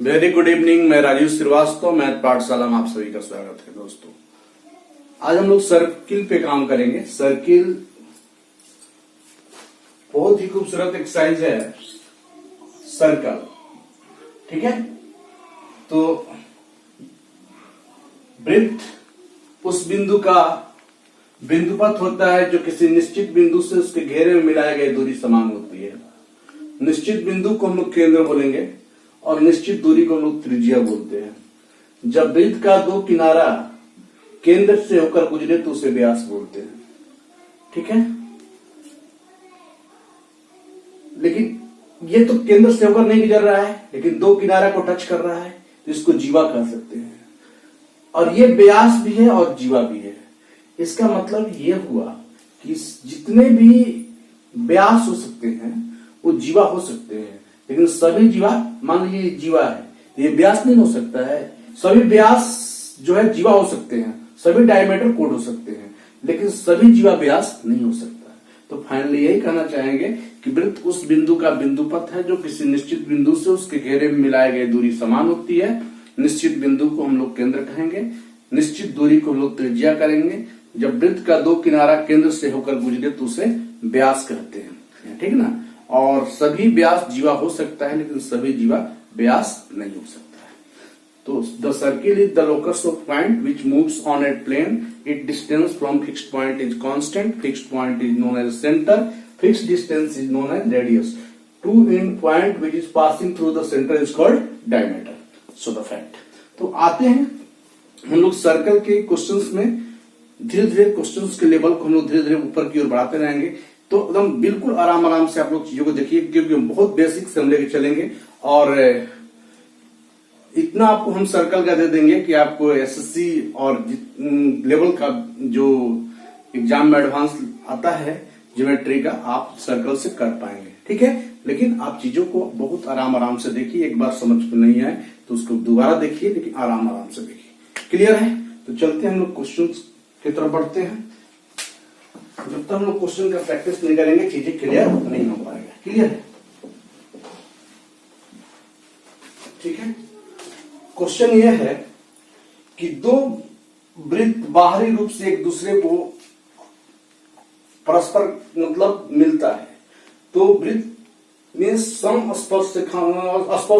Very good evening. मैं Rajiv Srivastava, math पाठशाला में आप सभी का स्वागत है। दोस्तों, आज हम लोग सर्किल पे काम करेंगे। सर्किल बहुत ही खूबसूरत एक्सरसाइज है, सर्कल। ठीक है, तो वृत्त उस बिंदु का बिंदुपथ होता है जो किसी निश्चित बिंदु से उसके घेरे में मिलाए गए दूरी समान होती है। निश्चित बिंदु को हम लोग केंद्र बोलेंगे और निश्चित दूरी को हम लोग त्रिज्या बोलते हैं। जब वृत्त का दो किनारा केंद्र से होकर गुजरे तो उसे व्यास बोलते हैं। ठीक है, लेकिन ये तो केंद्र से होकर नहीं गुजर रहा है, लेकिन दो किनारा को टच कर रहा है, तो इसको जीवा कह सकते हैं। और ये व्यास भी है और जीवा भी है। इसका मतलब ये हुआ कि जितने भी व्यास हो सकते हैं वो जीवा हो सकते हैं, लेकिन सभी जीवा, मान लीजिए जीवा है, ये व्यास नहीं हो सकता है। सभी व्यास जो है जीवा हो सकते हैं, सभी डायमीटर कोड हो सकते हैं, लेकिन सभी जीवा व्यास नहीं हो सकता। तो फाइनली यही कहना चाहेंगे कि वृत्त उस बिंदु का बिंदुपथ है जो किसी निश्चित बिंदु से उसके घेरे में मिलाए गए दूरी समान होती है। निश्चित बिंदु को हम लोग केंद्र कहेंगे, निश्चित दूरी को हम लोग त्रिज्या करेंगे। जब वृत्त का दो किनारा केंद्र से होकर गुजरे तो उसे व्यास कहते हैं। ठीक ना, और सभी व्यास जीवा हो सकता है, लेकिन सभी जीवा व्यास नहीं हो सकता है। तो the circle is the locus of point which moves on a plane. It distance from fixed point is constant. Fixed point is known as centre. Fixed distance is known as radius. Two in point which is passing through the centre is called diameter. So the fact. तो आते हैं हम लोग circle के questions में। धीरे धीरे questions के लेवल को हम लोग धीरे धीरे ऊपर की ओर बढ़ाते रहेंगे। तो एकदम बिल्कुल आराम आराम से आप लोग चीजों को देखिए, क्योंकि बहुत बेसिक से हम लेके चलेंगे। और इतना आपको हम सर्कल का दे देंगे कि आपको एसएससी और लेवल का जो एग्जाम में एडवांस आता है ज्योमेट्री का, आप सर्कल से कर पाएंगे। ठीक है, लेकिन आप चीजों को बहुत आराम आराम से देखिए। एक बार समझ में नहीं आए तो उसको दोबारा देखिए, लेकिन आराम आराम से देखिए। क्लियर है? तो चलते हैं हम लोग क्वेश्चन की तरफ बढ़ते हैं। जब तक हम लोग क्वेश्चन का प्रैक्टिस नहीं करेंगे चीजें क्लियर नहीं हो पाएगा। क्लियर है? ठीक है, क्वेश्चन यह है कि दो वृत्त बाहरी रूप से एक दूसरे को परस्पर मतलब मिलता है, तो वृत्त में समस्पर्श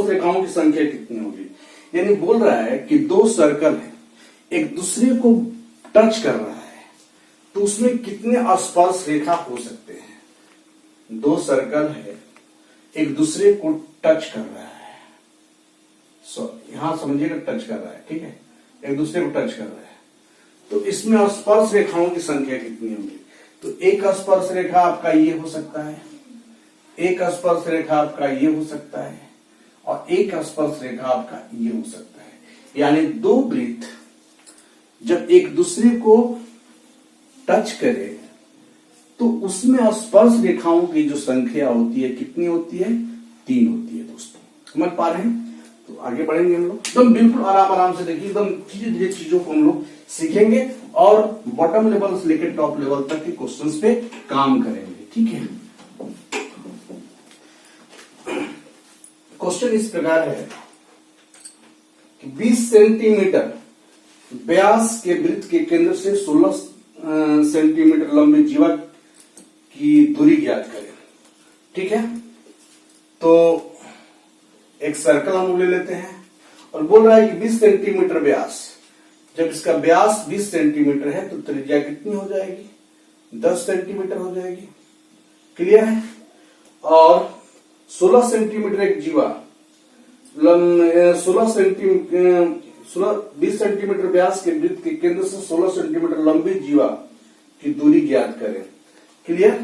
रेखाओं की संख्या कितनी होगी। यानी बोल रहा है कि दो सर्कल है, एक दूसरे को टच कर रहा है, तो उसमें कितने स्पर्श रेखा हो सकते हैं। दो सर्कल है, एक दूसरे को टच कर रहा है। यहां समझिएगा, टच कर रहा है। ठीक है, एक दूसरे को टच कर रहा है, तो इसमें स्पर्श रेखाओं की संख्या कितनी होगी। तो एक स्पर्श रेखा आपका ये हो सकता है, एक स्पर्श रेखा आपका ये हो सकता है, और एक स्पर्श रेखा आपका ये हो सकता है। यानी दो वृत्त जब एक दूसरे को टच करे तो उसमें स्पर्श रेखाओं की जो संख्या होती है कितनी होती है, 3 होती है। दोस्तों, समझ पा रहे हैं? तो आगे बढ़ेंगे हम लोग। एकदम बिल्कुल आराम आराम से देखिए, एकदम धीरे धीरे चीजों को हम लोग सीखेंगे और बॉटम लेवल से लेकर टॉप लेवल तक के क्वेश्चंस पे काम करेंगे। ठीक है, क्वेश्चन इस प्रकार है कि 20 सेंटीमीटर व्यास के वृत्त के केंद्र से 16 सेंटीमीटर लंबी जीवा की दूरी ज्ञात करें। ठीक है, तो एक सर्कल हम ले लेते हैं और बोल रहा है कि 20 सेंटीमीटर व्यास। जब इसका व्यास 20 सेंटीमीटर है तो त्रिज्या कितनी हो जाएगी, 10 सेंटीमीटर हो जाएगी। क्लियर है? और 16 सेंटीमीटर एक जीवा, 20 सेंटीमीटर व्यास के वृत्त के केंद्र से 16 सेंटीमीटर लंबी जीवा की दूरी ज्ञात करें। क्लियर?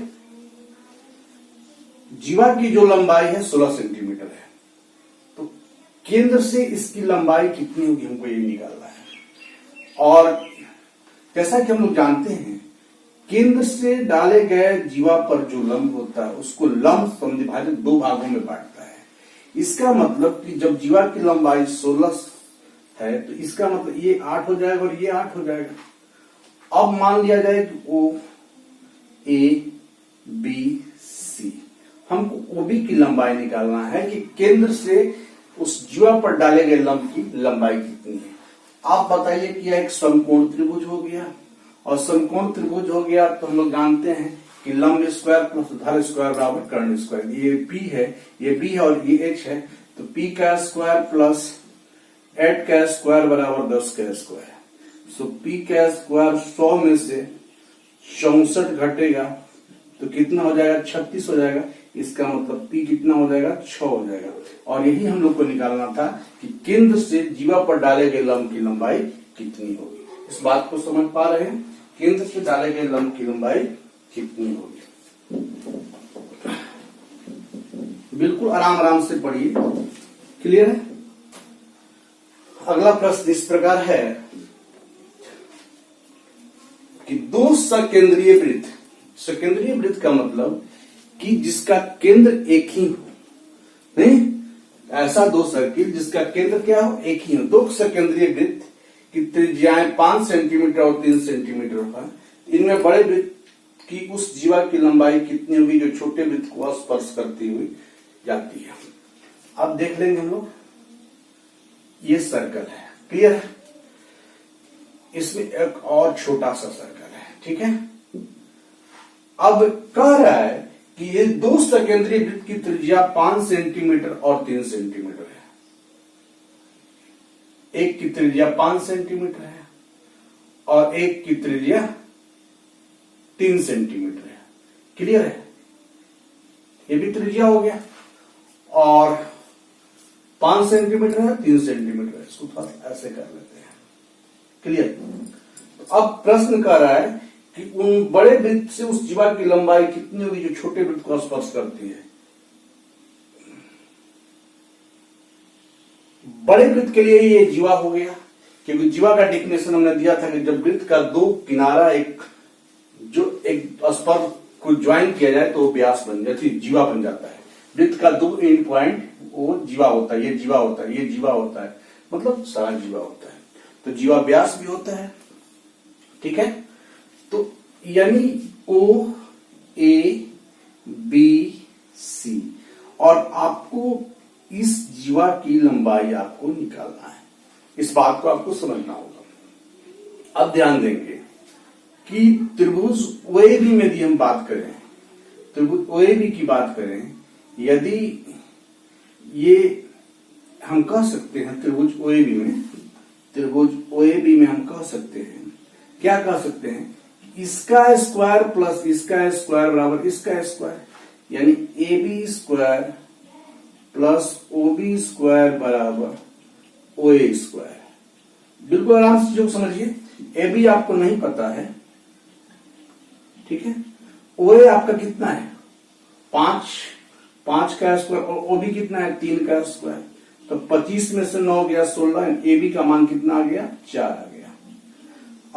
जीवा की जो लंबाई है 16 सेंटीमीटर है, तो केंद्र से इसकी लंबाई कितनी होगी हमको ये निकालना है। और जैसा कि हम लोग जानते हैं, केंद्र से डाले गए जीवा पर जो लंब होता है उसको लंब समविभाजित 2 भागों में बांटता है। इसका मतलब कि जब जीवा की लंबाई 16 है तो इसका मतलब ये 8 हो जाएगा और ये 8 हो जाएगा। अब मान लिया जाए कि ओ ए बी सी, हमको ओबी की लंबाई निकालना है कि केंद्र से उस जीवा पर डाले गए लंब की लंबाई कितनी है। आप बताइए कि यह एक समकोण त्रिभुज हो गया, और समकोण त्रिभुज हो गया तो हम लोग जानते हैं कि लंब स्क्वायर प्लस धर स्क्वायर बराबर कर्ण स्क्वायर। ये पी है, ये बी है और ये एच है, तो पी का स्क्वायर प्लस 8 का स्क्वायर बराबर 10 का स्क्वायर। सो पी का स्क्वायर 100 में से 64 घटेगा तो कितना हो जाएगा, 36 हो जाएगा। इसका मतलब पी कितना हो जाएगा, 6 हो जाएगा। और यही हम लोग को निकालना था कि केंद्र से जीवा पर डाले गए लंब की लंबाई कितनी होगी। इस बात को समझ पा रहे हैं, केंद्र से डाले गए लंब की लंबाई कितनी होगी। बिल्कुल आराम आराम से पढ़िए, क्लियर है। अगला प्रश्न इस प्रकार है कि दो सकेंद्रीय वृत्त, सकेंद्रीय वृत्त का मतलब कि जिसका केंद्र एक ही हो, नहीं ऐसा दो सर्किल जिसका केंद्र क्या हो, एक ही हो। दो सकेंद्रीय वृत्त की त्रिज्याएं 5 सेंटीमीटर और 3 सेंटीमीटर है। इनमें बड़े वृत्त की उस जीवा की लंबाई कितनी होगी जो छोटे वृत्त को स्पर्श करती हुई जाती है। अब देख लेंगे हम लोग, ये सर्कल है, क्लियर है। इसमें एक और छोटा सा सर्कल है, ठीक है। अब कह रहा है कि ये दो सकेंद्रीय वृत्त की त्रिज्या 5 सेंटीमीटर और 3 सेंटीमीटर है। एक की त्रिज्या 5 सेंटीमीटर है और एक की त्रिज्या 3 सेंटीमीटर है, क्लियर है। ये भी त्रिज्या हो गया और 5 सेंटीमीटर है, 3 सेंटीमीटर है। इसको थोड़ा ऐसे कर लेते हैं, क्लियर। अब प्रश्न कर रहा है कि उन बड़े वृत्त से उस जीवा की लंबाई कितनी होगी जो छोटे वृत्त को स्पर्श करती है। बड़े वृत्त के लिए ये जीवा हो गया, क्योंकि जीवा का डेफिनेशन हमने दिया था कि जब वृत्त का दो किनारा एक स्पर्श को ज्वाइन किया जाए तो वो व्यास बन जाती, जीवा बन जाता है। वृत्त का दो एंड पॉइंट वो जीवा होता है, ये जीवा होता है, ये जीवा होता है, मतलब सारा जीवा होता है। तो जीवा व्यास भी होता है, ठीक है। तो यानी ओ ए बी सी, और आपको इस जीवा की लंबाई आपको निकालना है। इस बात को आपको समझना होगा। अब ध्यान देंगे कि त्रिभुज ओएबी में यदि हम बात करें, त्रिभुज ओएबी की बात करें, यदि ये हम कह सकते हैं त्रिभुज ओएबी में हम कह सकते हैं, क्या कह सकते हैं, इसका स्क्वायर प्लस इसका स्क्वायर बराबर इसका स्क्वायर, यानी A B square plus O B square बराबर ओ ए स्क्वायर। बिल्कुल आराम से जो समझिए, ए बी आपको नहीं पता है, ठीक है। ओ ए आपका कितना है, 5 का स्क्वायर, और ओ बी कितना है, 3 का स्क्वायर। तो 25 में से 9 गया 16, ए बी का मान कितना आ गया, 4 आ गया।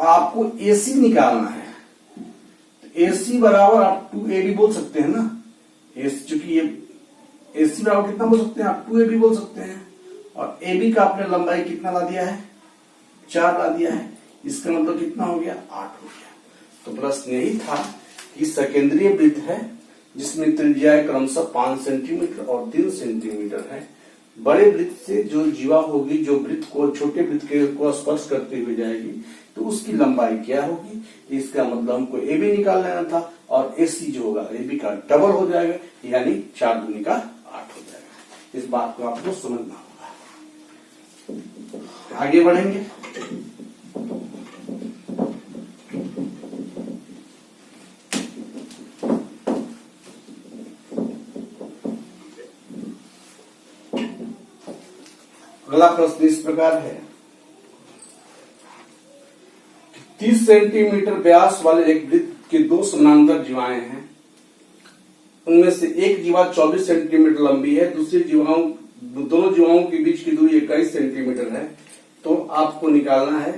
आपको एसी निकालना है, एसी बराबर आप 2ab बोल सकते हैं ना, चूंकि ये एसी बराबर कितना बोल सकते हैं आप, 2ab बोल सकते हैं। और AB का आपने लंबाई कितना ला दिया है, 4 ला दिया है। इसका मतलब कितना हो गया, 8 हो गया। तो प्रश्न यही था कि सकेंद्रीय वृत्त है जिसमें त्रिज्या क्रमशः 5 सेंटीमीटर और 3 सेंटीमीटर है। बड़े वृत्त से जो जीवा होगी, जो वृत्त को छोटे वृत्त को स्पर्श करते हुए जाएगी, तो उसकी लंबाई क्या होगी। इसका मतलब हमको AB निकाल लेना था, और AC जो होगा AB का डबल हो जाएगा, यानी 4 दूनी का 8 हो जाएगा। इस बात को आपको समझना होगा। आगे बढ़ेंगे। अगला प्रश्न इस प्रकार है, 30 सेंटीमीटर व्यास वाले एक वृत्त के दो समानांतर जीवाएं हैं। उनमें से एक जीवा 24 सेंटीमीटर लंबी है, दोनों जीवाओं के बीच की दूरी 21 सेंटीमीटर है। तो आपको निकालना है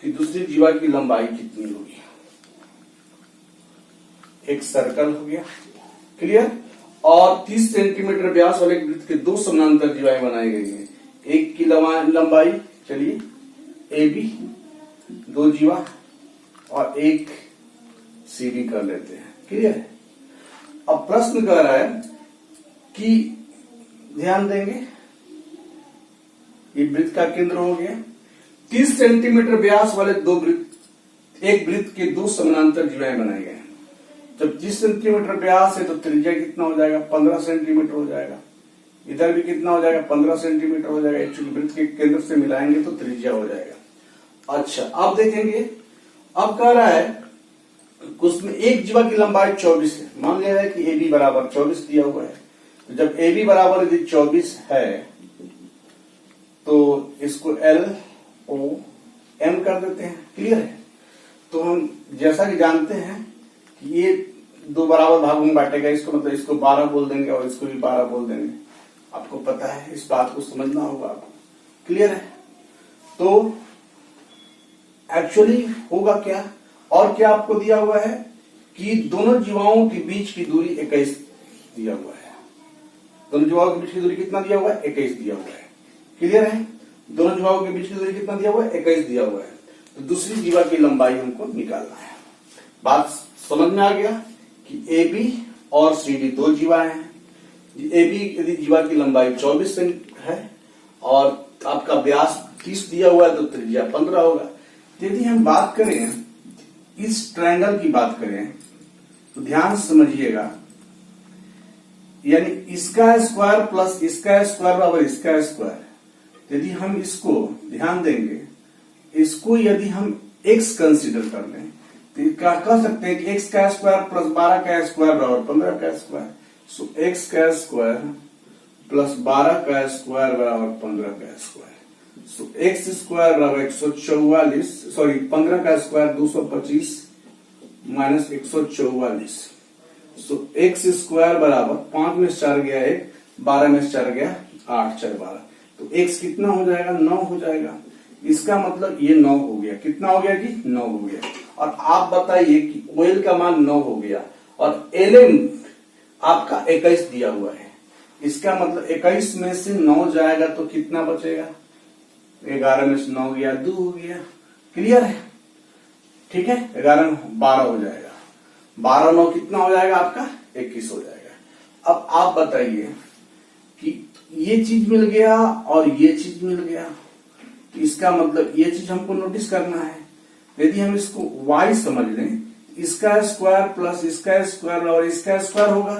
कि दूसरी जीवा की लंबाई कितनी होगी। एक सर्कल हो गया, क्लियर। और 30 सेंटीमीटर व्यास वाले वृत्त के दो समानांतर जीवाएं बनाई गई हैं। एक की लंबाई चलिए AB, 2 जीवा, और एक CD कर लेते हैं, क्लियर है। अब प्रश्न कह रहा है कि ध्यान देंगे ये वृत्त का केंद्र हो गया। 30 सेंटीमीटर व्यास वाले एक वृत्त के दो समानांतर जीवाएं बनाए गए हैं। जब 30 सेंटीमीटर व्यास है तो त्रिज्या कितना हो जाएगा, 15 सेंटीमीटर हो जाएगा। इधर भी कितना हो जाएगा, 15 सेंटीमीटर हो जाएगा। एक्चुअली वृत्त के केंद्र से मिलाएंगे तो त्रिज्या हो जाएगा। अच्छा, अब देखेंगे, अब कह रहा है उसमें एक जीवा की लंबाई 24 है। मान लिया है कि ए बी बराबर 24 दिया हुआ है। तो जब ए बी बराबर यदि 24 है तो इसको एल ओ एम कर देते हैं। क्लियर है? तो हम जैसा कि जानते हैं कि ये दो बराबर भागों में बांटेगा, इसको मतलब इसको 12 बोल देंगे और इसको भी 12 बोल देंगे। आपको पता है, इस बात को समझना होगा आपको। क्लियर है? तो एक्चुअली होगा क्या, और क्या आपको दिया हुआ है कि दोनों जीवाओं के बीच की दूरी 21 दिया हुआ है। दोनों जीवाओं के बीच की दूरी कितना दिया हुआ है, 21 दिया हुआ है। क्लियर है? दोनों जीवाओं के बीच की दूरी कितना दिया हुआ है, 21 दिया हुआ है। तो दूसरी जीवा की लंबाई हमको निकालना है। बात समझ में आ गया कि ए बी और सी डी दो जीवा हैं। ए बी यदि जीवा की लंबाई 24 है और आपका व्यास 30 दिया हुआ है तो त्रिज्या 15 होगा। यदि हम बात करें, इस ट्रायंगल की बात करें तो ध्यान से समझिएगा, यानी इसका स्क्वायर प्लस इसका स्क्वायर बराबर इसका स्क्वायर। यदि हम इसको ध्यान देंगे, इसको यदि हम x कंसीडर कर लें तो कह सकते हैं कि x का स्क्वायर प्लस 12 का स्क्वायर बराबर 15 का स्क्वायर। सो x का स्क्वायर प्लस 12 का स्क्वायर बराबर 15 का स्क्वायर। सो x स्क्वायर बराबर 144, सॉरी 15 का स्क्वायर 225 माइनस 144। सो x स्क्वायर बराबर 5 में 4 गया 1, 12 में 4 गया 8, 4 12। तो x कितना हो जाएगा, 9 हो जाएगा। इसका मतलब ये 9 हो गया। कितना हो गया जी, 9 हो गया। और आप बताइए कि OL का मान 9 हो गया और LM आपका 21 दिया हुआ है। इसका मतलब 21 में से 9 जाएगा तो कितना बचेगा, 11 में से 9 गया 2 हो गया। क्लियर है? ठीक है, 11 12 हो जाएगा। 12 9 कितना हो जाएगा आपका, 21 हो जाएगा। अब आप बताइए कि ये चीज मिल गया और ये चीज मिल गया, इसका मतलब ये चीज हमको नोटिस करना है। यदि हम इसको y समझ लें, इसका स्क्वायर प्लस इसका स्क्वायर और इसका स्क्वायर होगा,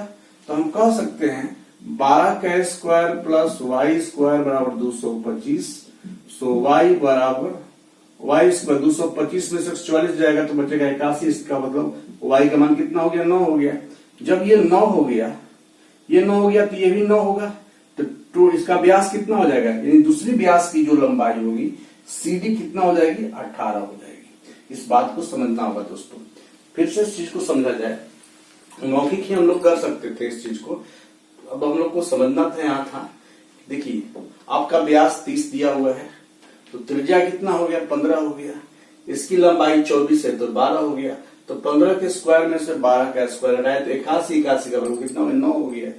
तो हम कह सकते हैं 12 का स्क्वायर प्लस y स्क्वायर बराबर 225। सो y बराबर y स्क्वायर 225 में से 44 जाएगा तो बचेगा 81। इसका मतलब y का मान कितना हो गया, 9 हो गया। जब ये 9 हो गया, ये 9 हो गया तो ये भी 9 होगा। तो इसका व्यास कितना हो जाएगा, यानी दूसरी व्यास की जो लंबाई होगी CD कितना हो जाएगी, 18 हो जाएगी। इस बात को समझना होगा दोस्तों। फिर से इस चीज को समझा जाए, मौखिक ही हम लोग कर सकते थे इस चीज को, अब हम लोग को समझना था। यहाँ था, देखिए आपका व्यास 30 दिया हुआ है तो त्रिज्या कितना हो गया, 15 हो गया। इसकी लंबाई 24 है तो 12 हो गया। तो 15 के स्क्वायर में से 12 का स्क्वायर हटाए तो 81 का वर्ग कितना हो गया, 9 हो गया।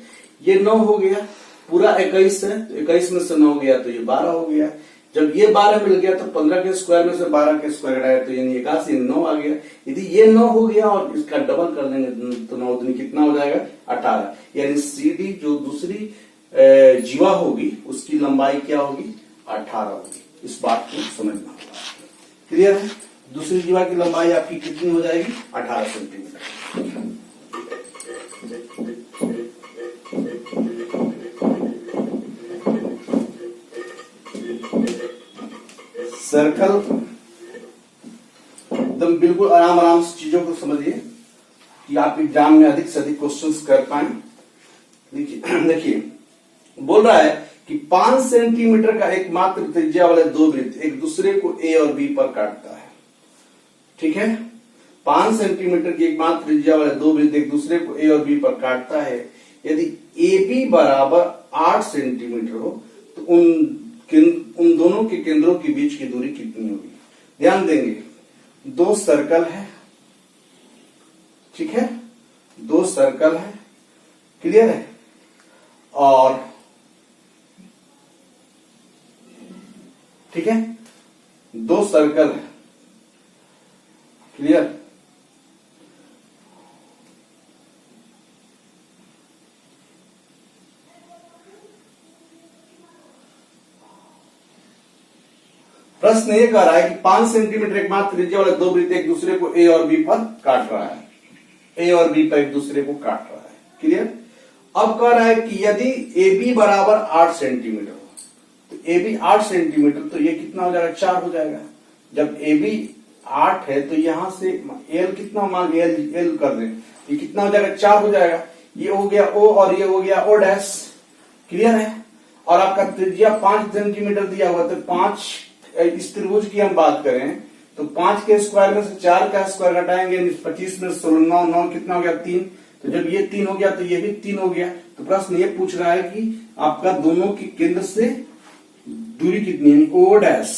ये 9 हो गया, पूरा 21 है तो 21 में से 9 गया तो ये 12 हो गया। जब ये 12 मिल गया तो 15 के स्क्वायर में से 12 के स्क्वायर हटाए तो यानी 81, 9 आ गया। यदि ये 9 हो गया और इसका डबल कर देंगे तो 9 दूनी कितना हो जाएगा, 18। यानी CD जो दूसरी जीवा होगी उसकी लंबाई क्या होगी, 18 होगी। इस बात को समझना होगा। क्लियर है? दूसरी जीवा की लंबाई आपकी कितनी हो जाएगी, 18 सेंटीमीटर। सर्कल एकदम बिल्कुल आराम आराम से चीजों को समझिए कि आप एग्जाम में अधिक से अधिक क्वेश्चंस कर पाए। देखिए बोल रहा है कि 5 सेंटीमीटर का एकमात्र त्रिज्या वाले दो वृत्त एक दूसरे को A और B पर काटता है। ठीक है, 5 सेंटीमीटर की एकमात्र त्रिज्या वाले दो वृत्त एक दूसरे को A और B पर काटता है। यदि AB बराबर 8 सेंटीमीटर हो तो उन दोनों के केंद्रों के बीच की दूरी कितनी होगी। ध्यान देंगे, दो सर्कल है, ठीक है, दो सर्कल है। क्लियर है? और ठीक है, दो सर्कल है। क्लियर? प्रश्न ये कह रहा है कि 5 सेंटीमीटर एकमात्र त्रिज्या वाले दो वृत्त एक दूसरे को ए और बी पर काट रहा है। ए और बी पर एक दूसरे को काट रहा है। क्लियर। अब कह रहा है कि यदि ए बी बराबर 8 सेंटीमीटर हो तो ए बी 8 सेंटीमीटर तो ये कितना हो जाएगा, 4 हो जाएगा। जब ए बी 8 है तो यहां से एल कितना मान एल कर दें, ये कितना हो जाएगा, 4 हो जाएगा। ये हो गया ओ और ये हो गया ओ डैश। क्लियर है। और आपका त्रिज्या 5 सेंटीमीटर दिया हुआ तो 5 इस त्रिभुज की हम बात करें तो 5 के स्क्वायर में से 4 का स्क्वायर घटाएंगे, 25 में 16 9 कितना हो गया, 3। तो जब ये 3 हो गया तो ये भी 3 हो गया। तो प्रश्न ये पूछ रहा है कि आपका दोनों की केंद्र से दूरी कितनी है, ओ डैश।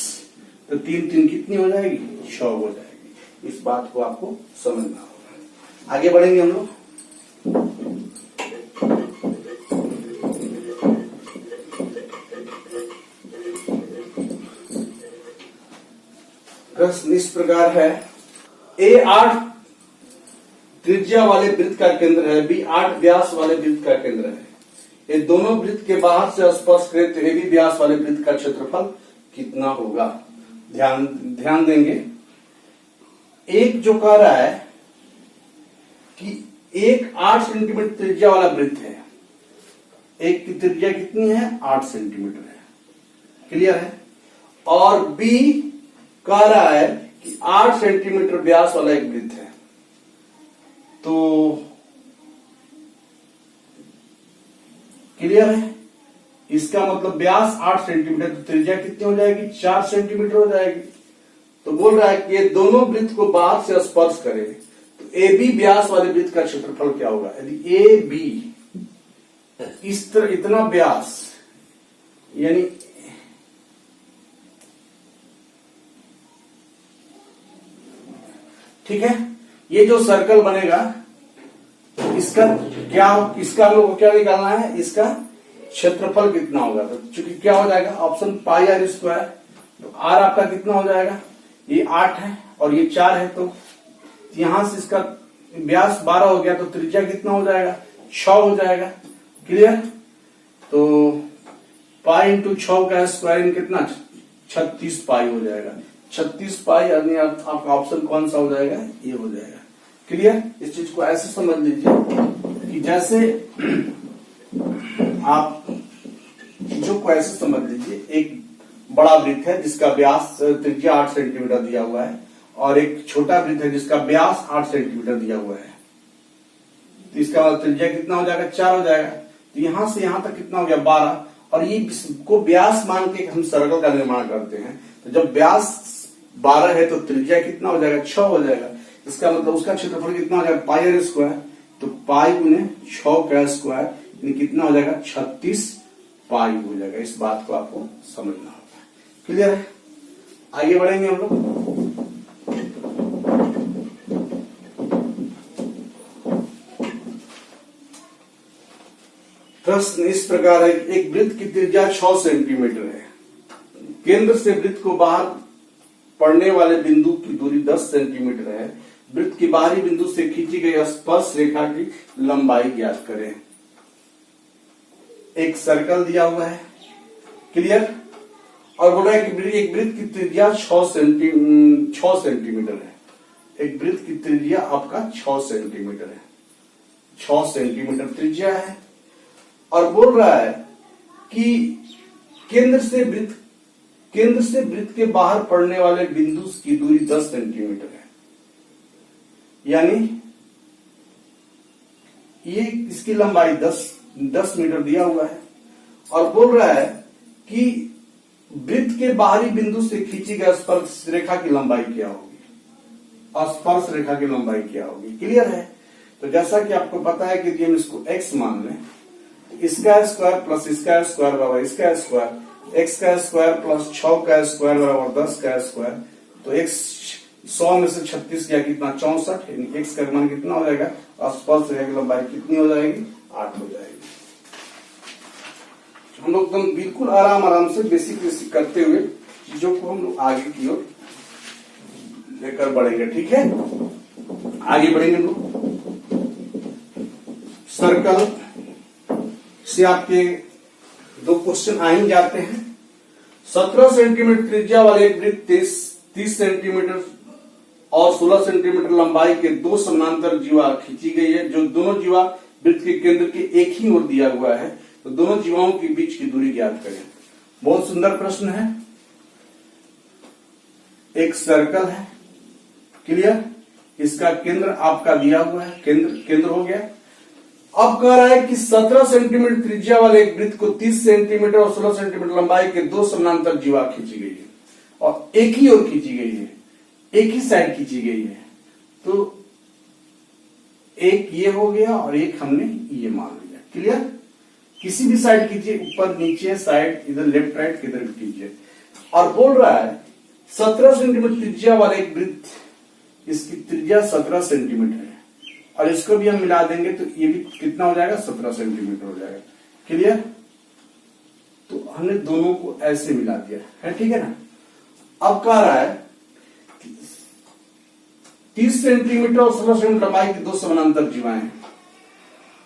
तो 3 3 कितनी हो जाएगी, 6 हो जाएगी। इस बात को आपको समझना होगा। आगे बढ़ेंगे हम लोग। प्रश्न इस प्रकार है, ए 8 त्रिज्या वाले वृत्त का केंद्र है, बी 8 व्यास वाले वृत्त का केंद्र है। ये दोनों वृत्त के बाहर से स्पर्श करें तो ए बी व्यास वाले वृत्त का क्षेत्रफल कितना होगा। ध्यान देंगे। एक जो कह रहा है कि एक 8 सेंटीमीटर त्रिज्या वाला वृत्त है, एक की त्रिज्या कितनी है, 8 सेंटीमीटर है। क्लियर है। और बी कह रहा है कि 8 सेंटीमीटर व्यास वाला एक वृत्त है। तो क्लियर है। इसका मतलब व्यास 8 सेंटीमीटर तो त्रिज्या कितनी हो जाएगी, 4 सेंटीमीटर हो जाएगी। तो बोल रहा है कि ये दोनों वृत्त को बाहर से स्पर्श करें तो ए बी व्यास वाले वृत्त का क्षेत्रफल क्या होगा। यदि ए बी इस तरह इतना व्यास यानी ठीक है, ये जो सर्कल बनेगा इसका हम लोग को क्या निकालना है, इसका क्षेत्रफल कितना होगा। तो चूंकि क्या हो जाएगा ऑप्शन पाई आर स्क्वायर, तो आर आपका कितना हो जाएगा, ये 8 है और ये 4 है। तो यहां से इसका व्यास 12 हो गया तो त्रिज्या कितना हो जाएगा, 6 हो जाएगा। क्लियर। तो पाई इंटू 6 का स्क्वायर कितना, 36 पाई हो जाएगा। 36 पाई यानी आपका ऑप्शन कौन सा हो जाएगा, ये हो जाएगा। क्लियर। इस चीज को ऐसे समझ लीजिए कि जैसे आप चीजों को ऐसे समझ लीजिए, एक बड़ा वृत्त है जिसका व्यास त्रिज्या 8 सेंटीमीटर दिया हुआ है और एक छोटा वृत्त है जिसका व्यास 8 सेंटीमीटर दिया हुआ है। तो इसका त्रिज्या कितना हो जाएगा, 4 हो जाएगा। तो यहां से यहां तक कितना हो गया, 12। और ये को व्यास मान के हम सर्कल का निर्माण करते हैं। तो जब व्यास 12 है तो त्रिज्या कितना हो जाएगा, 6 हो जाएगा। इसका मतलब उसका क्षेत्रफल कितना हो जाएगा, पाई आर स्क्वायर। तो पाई गुने 6 का स्क्वायर यानी कितना हो जाएगा, 36 पाई हो जाएगा। इस बात को आपको समझना होगा। क्लियर है। आगे बढ़ेंगे हम लोग। प्रश्न इस प्रकार है, एक वृत्त की त्रिज्या 6 सेंटीमीटर है, केंद्र से वृत्त को बाहर पड़ने वाले बिंदु की दूरी 10 सेंटीमीटर है। वृत्त की बाहरी बिंदु से खींची गई स्पर्श रेखा की लंबाई ज्ञात करें। एक सर्कल दिया हुआ है। क्लियर। और बोला है कि एक वृत्त की त्रिज्या 6 सेंटीमीटर है। एक वृत्त की त्रिज्या आपका 6 सेंटीमीटर है। 6 सेंटीमीटर त्रिज्या है और बोल रहा है कि केंद्र से वृत्त के बाहर पड़ने वाले बिंदु की दूरी 10 सेंटीमीटर है। यानी ये इसकी लंबाई 10 मीटर दिया हुआ है और बोल रहा है कि वृत्त के बाहरी बिंदु से खींची गई स्पर्श रेखा की लंबाई क्या होगी, स्पर्श रेखा की लंबाई क्या होगी। क्लियर है। तो जैसा कि आपको पता है कि हम इसको x मान लें, इसका स्क्वायर प्लस इसका स्क्वायर बराबर इसका स्क्वायर, x का स्क्वायर प्लस 6 का स्क्वायर बराबर 10 का स्क्वायर। तो x 100 में से 36 गया कितना, 64। यानी x का मान कितना हो जाएगा और स्पर्श रेखा की लंबाई कितनी हो जाएगी, 8 हो जाएगी। हम लोग एकदम बिल्कुल आराम से बेसिक करते हुए चीजों को हम लोग आगे की ओर लेकर बढ़ेंगे। ठीक है। आगे बढ़ेंगे हम लोग। सर्कल से आपके 2 क्वेश्चन आ ही जाते हैं। 17 सेंटीमीटर त्रिज्या वाले एक वृत्त 30 सेंटीमीटर और 16 सेंटीमीटर लंबाई के दो समानांतर जीवा खींची गई है, जो दोनों जीवा वृत्त के केंद्र के एक ही ओर दिया हुआ है। तो दोनों जीवाओं के बीच की दूरी ज्ञात करें। बहुत सुंदर प्रश्न है। एक सर्कल है, क्लियर, इसका केंद्र आपका दिया हुआ है, केंद्र हो गया। अब कह रहा है कि 17 सेंटीमीटर त्रिज्या वाले एक वृत्त को 30 सेंटीमीटर और 16 सेंटीमीटर लंबाई के दो समानांतर जीवा खींची गई है और एक ही ओर खींची गई है, एक ही साइड खींची गई है। तो एक ये हो गया और एक हमने ये मान लिया, क्लियर। किसी भी साइड कीजिए, ऊपर नीचे साइड, इधर लेफ्ट राइट किधर भी कीजिए। और बोल रहा है 17 सेंटीमीटर त्रिज्या वाले एक वृत्त, इसकी त्रिज्या 17 सेंटीमीटर है और इसको भी हम मिला देंगे तो ये भी कितना हो जाएगा, 17 सेंटीमीटर हो जाएगा, क्लियर। तो हमने दोनों को ऐसे मिला दिया है, ठीक है ना। अब कह रहा है 30 सेंटीमीटर और 16 सेंटीमीटर लंबाई की दो समानांतर जीवाएं हैं।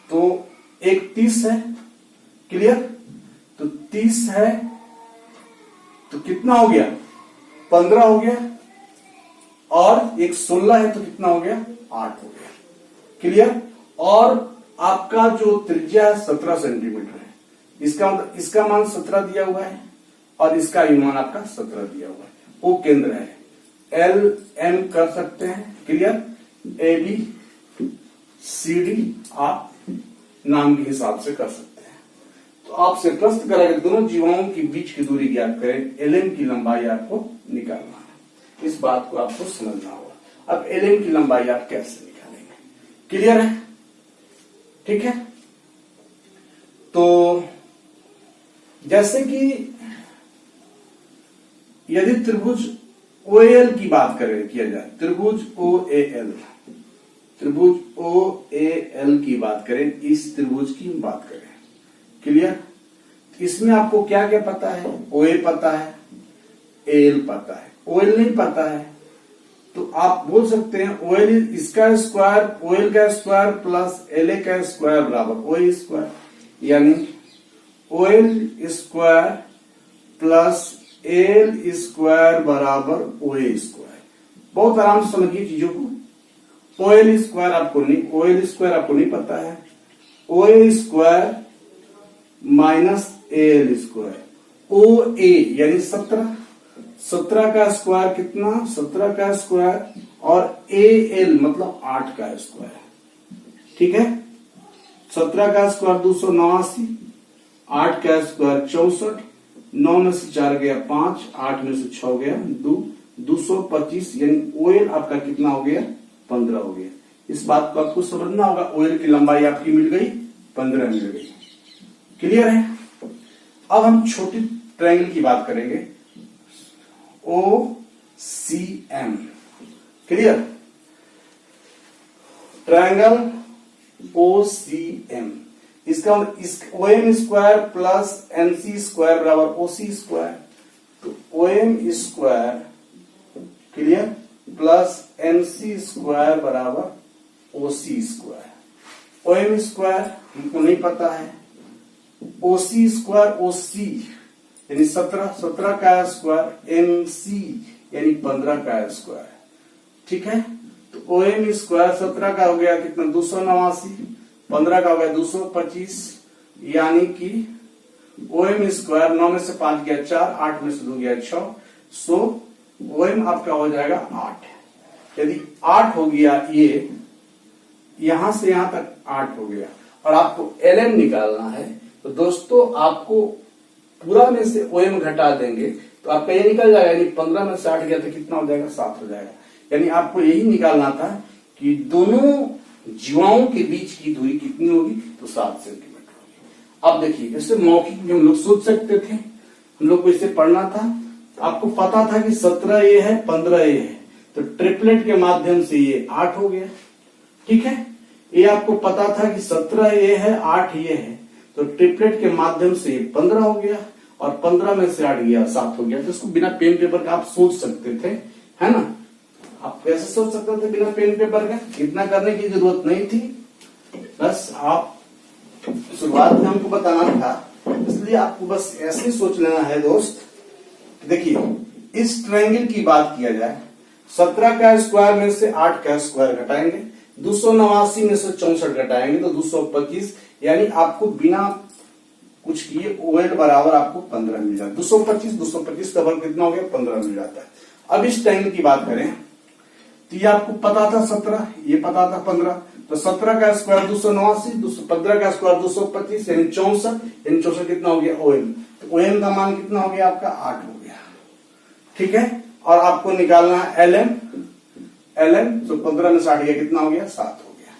तो एक 30 है, क्लियर। तो 30 है तो कितना हो गया, 15 हो गया, और एक 16 है तो कितना हो गया, 8 हो गया, क्लियर। और आपका जो त्रिज्या है 17 सेंटीमीटर है, इसका मान 17 दिया हुआ है और इसका मान आपका 17 दिया हुआ है। वो केंद्र है, एल एम कर सकते हैं, clear. A B C D आप नाम के हिसाब से कर सकते हैं। तो आपसे प्रश्न करेगा दोनों जीवाओं के बीच की दूरी ज्ञात करें, एलएम की लंबाई आपको निकालना है। इस बात को आपको समझना होगा। अब एलएम की लंबाई आप कैसे निकालेंगे, क्लियर है, ठीक है। तो जैसे कि यदि त्रिभुज ओएल की बात किया जाए, त्रिभुज ओएल की बात करें, इस त्रिभुज की बात करें, क्लियर। इसमें आपको क्या क्या पता है, ओए पता है, एल पता है, ओएल नहीं पता है तो आप बोल सकते हैं ओएल इसका स्क्वायर, ओएल का स्क्वायर प्लस एल ए का स्क्वायर बराबर ओए स्क्वायर, यानी OL square plus L square बराबर ओए स्क्वायर। बहुत आराम से समझिए चीजों को। ओएल स्क्वायर आपको नहीं पता है, ओए स्क्वायर माइनस एल स्क्वायर, ओ ए यानी 17 का स्क्वायर कितना, 17 का स्क्वायर, और ए एल मतलब 8 का स्क्वायर, ठीक है। 17 का स्क्वायर 289, 8 का स्क्वायर 64, 9 में से 4 गया 5, 8 में से 6 गया 2, 225, यानी ओएल आपका कितना हो गया, 15 हो गया। इस बात को आपको समझना होगा। ओएल की लंबाई आपकी मिल गई, 15 मिल गई, क्लियर है। अब हम छोटी ट्रायंगल की बात करेंगे, O C M, clear. Triangle O C M, इसका O M square plus N C square बराबर ओ सी स्क्वायर। तो O M square, clear, plus N C square बराबर O C square. O M square हमको नहीं पता है, ओ C square, ओ सी यानी 17 का स्क्वायर, एम सी यानी 15 का स्क्वायर, ठीक है। तो ओ एम स्क्वायर 17 का हो गया कितना, 289, 15 का हो गया 225, यानी कि ओ एम स्क्वायर 9 में से 5 गया 4, 8 में से 2 गया 6, सो ओ एम आपका हो जाएगा 8। यदि 8 हो गया, ये यहां से यहां तक 8 हो गया और आपको एल एम निकालना है, तो दोस्तों आपको पूरा में से ओ एम घटा देंगे तो आपका ये निकल जाएगा, यानी 15 में से 8 गया तो कितना हो जाएगा, 7 हो जाएगा। यानी आपको यही निकालना था कि दोनों जीवाओं के बीच की दूरी कितनी होगी, तो 7 सेंटीमीटर होगी। अब देखिए, इससे मौखिक भी हम लोग सोच सकते थे, हम लोग को इसे पढ़ना था। आपको पता था कि 17 ये है, 15 ये है, तो ट्रिपलेट के माध्यम से ये 8 हो गया, ठीक है। ये आपको पता था कि 17 ये है, 8 ये है, तो ट्रिपलेट के माध्यम से 15 हो गया और 15 में से 8 गया 7 हो गया। तो इसको बिना पेन पेपर का आप सोच सकते थे, है ना। आप कैसे सोच सकते थे बिना पेन पेपर का, इतना करने की जरूरत नहीं थी, बस आप शुरुआत में हमको बताना था, इसलिए आपको बस ऐसे सोच लेना है दोस्त देखिए इस ट्रायंगल की बात किया जाए, 17 का स्क्वायर में से 8 का स्क्वायर घटाएंगे, 289 में से 64 घटाएंगे तो 225, यानी आपको बिना कुछ किए OL बराबर आपको 15 मिल जाता है। 225 का वर्ग कितना हो गया, 15 मिल जाता है। अब इस ट्रायंगल की बात करें तो ये आपको पता था 17, ये पता था 15, तो 17 का स्क्वायर 289, 15 का स्क्वायर 225 यानी 64, यानी 64 कितना हो गया OL, तो OL का मान कितना हो गया आपका 8 हो गया। ठीक है, और आपको निकालना है LN, तो 15 में 60 गया कितना हो गया 7 हो गया।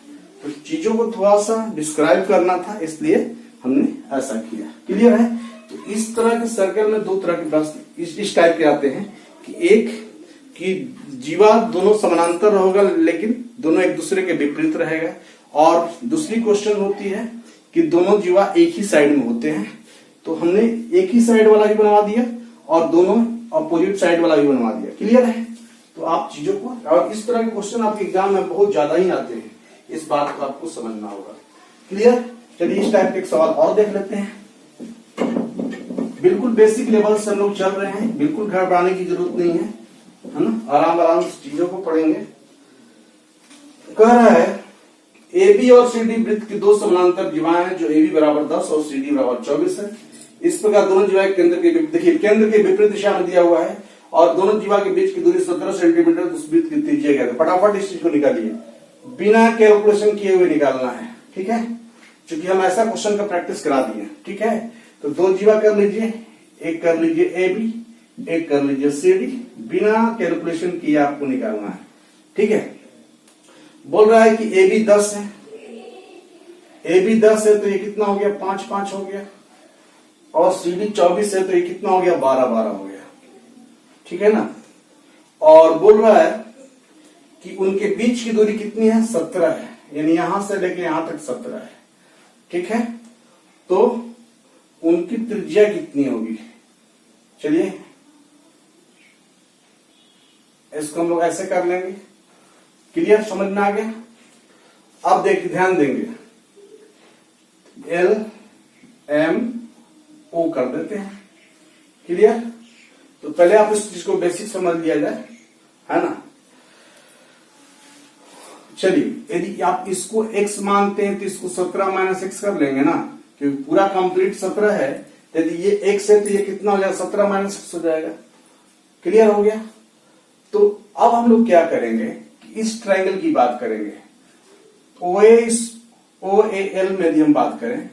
तो चीजों को थोड़ा सा डिस्क्राइब करना था इसलिए हमने ऐसा किया। क्लियर है? तो इस तरह के सर्कल में दो तरह के प्रश्न इस टाइप के आते हैं कि एक कि जीवा दोनों समानांतर होगा लेकिन दोनों एक दूसरे के विपरीत रहेगा, और दूसरी क्वेश्चन होती है कि दोनों जीवा एक ही साइड में होते हैं, तो हमने एक ही साइड वाला भी बनवा दिया और दोनों अपोजिट साइड वाला भी बनवा दिया। क्लियर है? तो आप चीजों को, और इस तरह के क्वेश्चन आपके एग्जाम में बहुत ज्यादा ही आते हैं, इस बात को आपको समझना होगा। क्लियर? चलिए इस टाइप के एक सवाल और देख लेते हैं। बिल्कुल बेसिक लेवल से हम लोग चल रहे हैं, बिल्कुल घबराने की जरूरत नहीं है ना, आराम आराम से चीजों को पढ़ेंगे। कह रहा है AB और CD वृत्त की दो समानांतर जीवाएं हैं जो AB बराबर 10 और CD बराबर 24 है। इस प्रकार दोनों जीवा केंद्र के, देखिए केंद्र के विपरीत दिशा में दिया हुआ है और दोनों जीवा के बीच की दूरी 17 सेंटीमीटर, उस वृत्त की त्रिज्या क्या है। फटाफट इस चीज को निकालिए, बिना कैलकुलेशन किए हुए निकालना है। ठीक है, क्योंकि हम ऐसा क्वेश्चन का प्रैक्टिस करा दिए। ठीक है, तो दो जीवा कर लीजिए, एक कर लीजिए AB, एक कर लीजिए CD, बिना कैलकुलेशन किए आपको निकालना है। ठीक है, बोल रहा है कि AB 10 है, AB 10 है तो ये कितना हो गया 5 5 हो गया, और CD 24 है तो ये कितना हो गया 12 12 हो गया। ठीक है ना, और बोल रहा है कि उनके बीच की दूरी कितनी है 17 है, यानी यहां से लेके यहां तक 17 है। ठीक है, तो उनकी त्रिज्या कितनी होगी, चलिए इसको हम लोग ऐसे कर लेंगे। क्लियर, समझ में आ गया? अब देखिए ध्यान देंगे, LMO कर देते हैं। क्लियर, तो पहले आप इस चीज को बेसिक समझ लिया जाए, है ना। चलिए यदि आप इसको x मानते हैं तो इसको 17 माइनस x कर लेंगे ना, क्योंकि पूरा कंप्लीट 17 है, यदि ये x है तो ये कितना हो जाएगा 17 माइनस x हो जाएगा। क्लियर हो गया? तो अब हम लोग क्या करेंगे कि इस ट्रायंगल की बात करेंगे, OAL में यदि हम बात करें,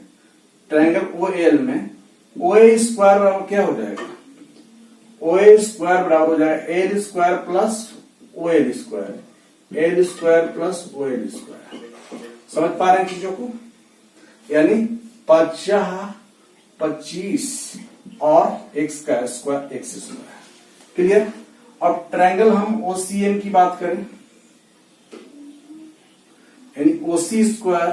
ट्रायंगल OAL में OA स्क्वायर बराबर क्या हो जाएगा, OA स्क्वायर बराबर हो जाएगा L square plus OL square, L square plus OL square. समझ पा रहे हैं चीजों को? यानी 25 और x का स्क्वायर x स्क्वायर। क्लियर? अब ट्रायंगल हम OCM की बात करें, यानी OC स्क्वायर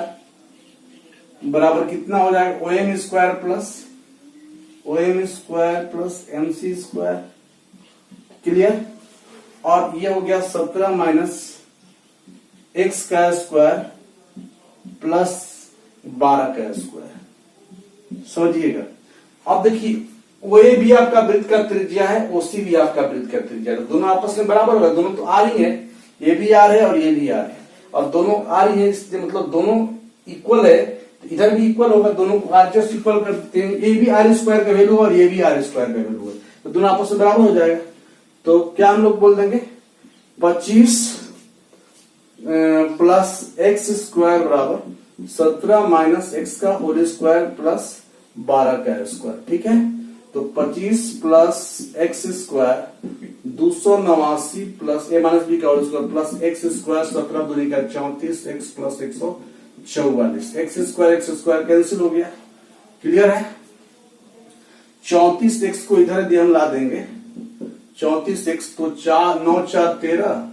बराबर कितना हो जाएगा OM square plus MC square. Clear? और ये हो गया 17 माइनस x का स्क्वायर प्लस 12 का स्क्वायर। समझिएगा। अब देखिए OA भी आपका वृत्त का त्रिज्या है, OC भी आपका वृत्त का त्रिज्या है, दोनों आपस में बराबर होगा, दोनों तो आर ही है, ये भी आर है और ये भी आर है, और दोनों आर ही है, इसलिए मतलब दोनों इक्वल है, तो इधर भी इक्वल होगा, दोनों को आर जस्ट इक्वल कर देते हैं, ये भी आर स्क्वायर का वैल्यू और ये भी आर स्क्वायर का वैल्यू है, तो दोनों आपस में बराबर हो जाएगा। तो क्या हम लोग बोल देंगे 25 प्लस एक्स स्क्वायर बराबर 17 माइनस एक्स का होल स्क्वायर प्लस 12 का स्क्वायर। ठीक है, तो 25 plus X square 289 plus A minus B का whole square plus X square 17 दूनी का 34 X plus 144, X square cancel हो गया। क्लियर है? 34 एक्स को इधर यदि हम ला देंगे, 34 एक्स तो 4 9 4 13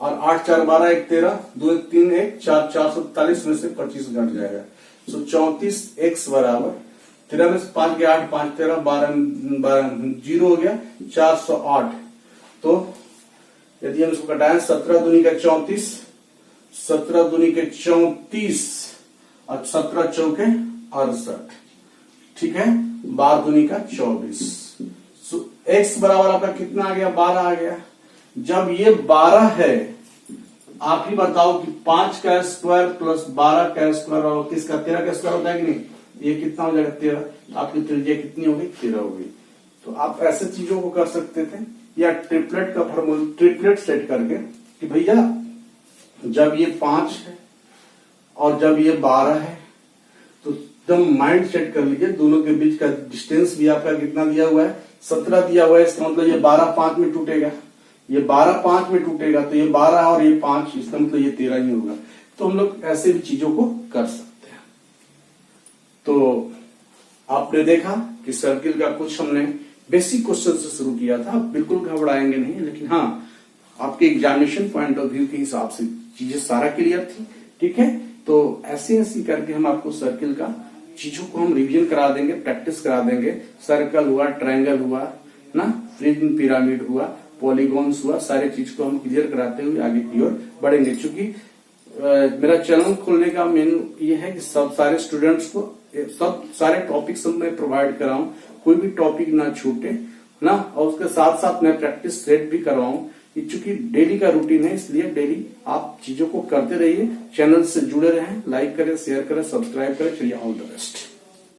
और 8 4 12 1 13 2 3 1 4 447 में से 25 घट जाएगा। सो 34 एक्स बराबर 13 में से 5 गया 8 5 13 12 जीरो हो गया 408। तो यदि हम इसको घटाएं 17 दूनी का 34, 17 दूनी के 34 और 17 चौके 68। ठीक है, 12 दूनी का 24, x बराबर आपका कितना आ गया, 12 आ गया। जब ये 12 है, आप ही बताओ कि 5 का स्क्वायर प्लस 12 का स्क्वायर और किसका 13 का स्क्वायर होता है कि नहीं, ये कितना हो जाएगा 13। आपकी त्रिज्या कितनी होगी, 13 होगी। तो आप ऐसे चीजों को कर सकते थे, या ट्रिपलेट का फॉर्मूला, ट्रिपलेट सेट करके कि भैया जब ये 5 है और जब ये 12 है, तो एकदम माइंड सेट कर लीजिए दोनों के बीच का डिस्टेंस भी आपका कितना दिया हुआ है, 17 दिया हुआ है। इसका मतलब ये 12 5 में टूटेगा, ये 12 5 में टूटेगा, तो ये 12 और ये 5, इसका मतलब ये 13 ही होगा। तो हम लोग ऐसे भी चीजों को कर सकते हैं। तो आपने देखा कि सर्किल का कुछ हमने बेसिक क्वेश्चन से शुरू किया था। बिल्कुल घबराएंगे नहीं, लेकिन हाँ आपके एग्जामिनेशन पॉइंट ऑफ व्यू के हिसाब से चीजें सारा क्लियर थी। ठीक है, तो ऐसे ऐसे करके हम आपको सर्किल का चीजों को हम रिवीजन करा देंगे, प्रैक्टिस करा देंगे। सर्कल हुआ, ट्रायंगल हुआ ना, फ्रीजिंग पिरामिड हुआ, पॉलीगॉन्स हुआ, सारे चीज को हम क्लियर कराते हुए आगे की ओर बढ़ेंगे। क्योंकि मेरा चैनल खोलने का मेन ये है कि सब सारे स्टूडेंट्स को सब सारे टॉपिक्स मैं प्रोवाइड कराऊं, कोई भी टॉपिक ना छूटे ना, और उसके साथ साथ मैं प्रैक्टिस सेट भी करवाऊं। चूंकि डेली का रूटीन है, इसलिए डेली आप चीजों को करते रहिए। चैनल से जुड़े रहें, लाइक करें, शेयर करें, सब्सक्राइब करें। चलिए, ऑल द बेस्ट।